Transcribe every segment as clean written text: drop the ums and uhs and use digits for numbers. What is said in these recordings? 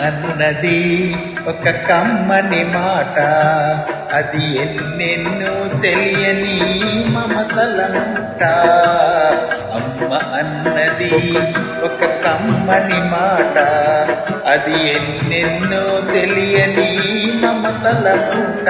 అన్నది ఒక కమ్మని మాట, అది ఎన్నెన్నో తెలియని మమతలంట. అమ్మ అన్నది ఒక కమ్మని మాట, అది ఎన్నెన్నో తెలియని మమతలంట.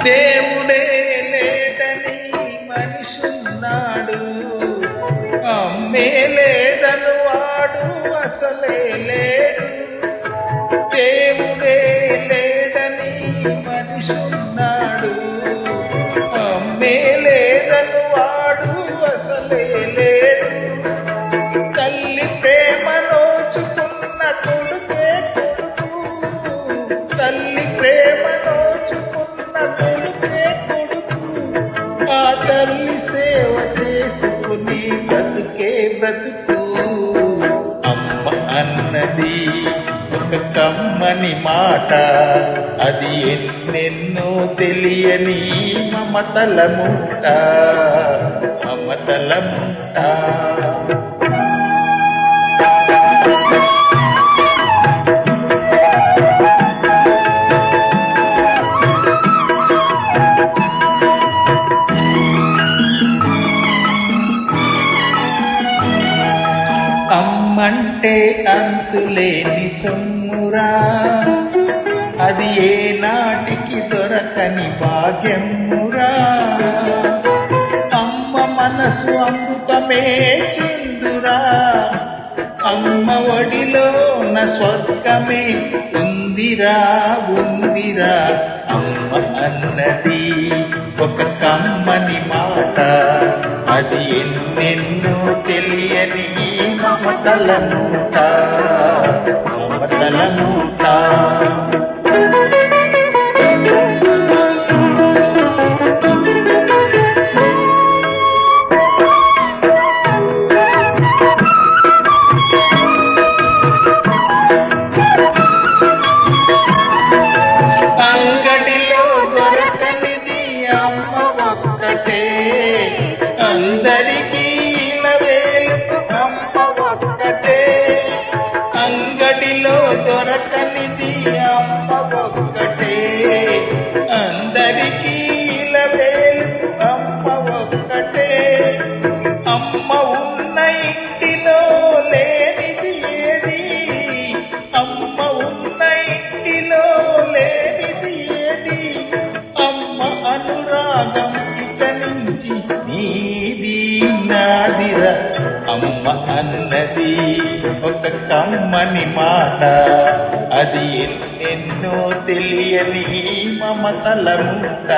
దేవుడే లేడని మనిషున్నాడు, అమ్మే లేదను వాడు అసలే లేడు. దేవుడే లేడని మనిషిన్నాడు, అమ్మే లేదను వాడు అసలే లేడు. తల్లి ప్రేమ నోచుకున్న కొడుకే కొడుకు, తల్లి ప్రేమ నోచుకున్న కొడుకే కొడుకు. ఆ తల్లి సేవ చేసుకుని బ్రతుకే బ్రతుకు. అమ్మ అన్నది ఒక కమ్మని మాట, అది ఎన్నెన్నో తెలియని మమతల మూట. అమ్మంటే అంతులేని సొమ్మురా, అది ఏ నాటికి దొరకని భాగ్యమురా. అమ్మ మనసు అమృతమే చిందురా, అమ్మ ఒడిలోన స్వర్గమే ఉందిరా ఉందిరా. అమ్మ అన్నది ఒక కమ్మని మాట, అది ఎన్నెన్నో తెలియని మమతల మూట. అంగడిలో దొరకనిది అమ్మ ఒక్కటే, అందరికీ ఇలవేలుపు అమ్మ ఒక్కటే. అంగడిలో దొరకనిది అమ్మ ఒక్కటే, అందరికీ ఇలవేలుపు అమ్మ ఒక్కటే. అమ్మ ఉన్న ఇంటిలో లేనిది ఏది, అమ్మ ఉన్న ఇంటిలో లేనిది ఏది. అమ్మ అనురాగం ఇక నుంచి నీది నాదిరా. అమ్మ అన్నది ఒక కమ్మని మాట, అది ఎన్నెన్నో తెలియని మమతల మూట.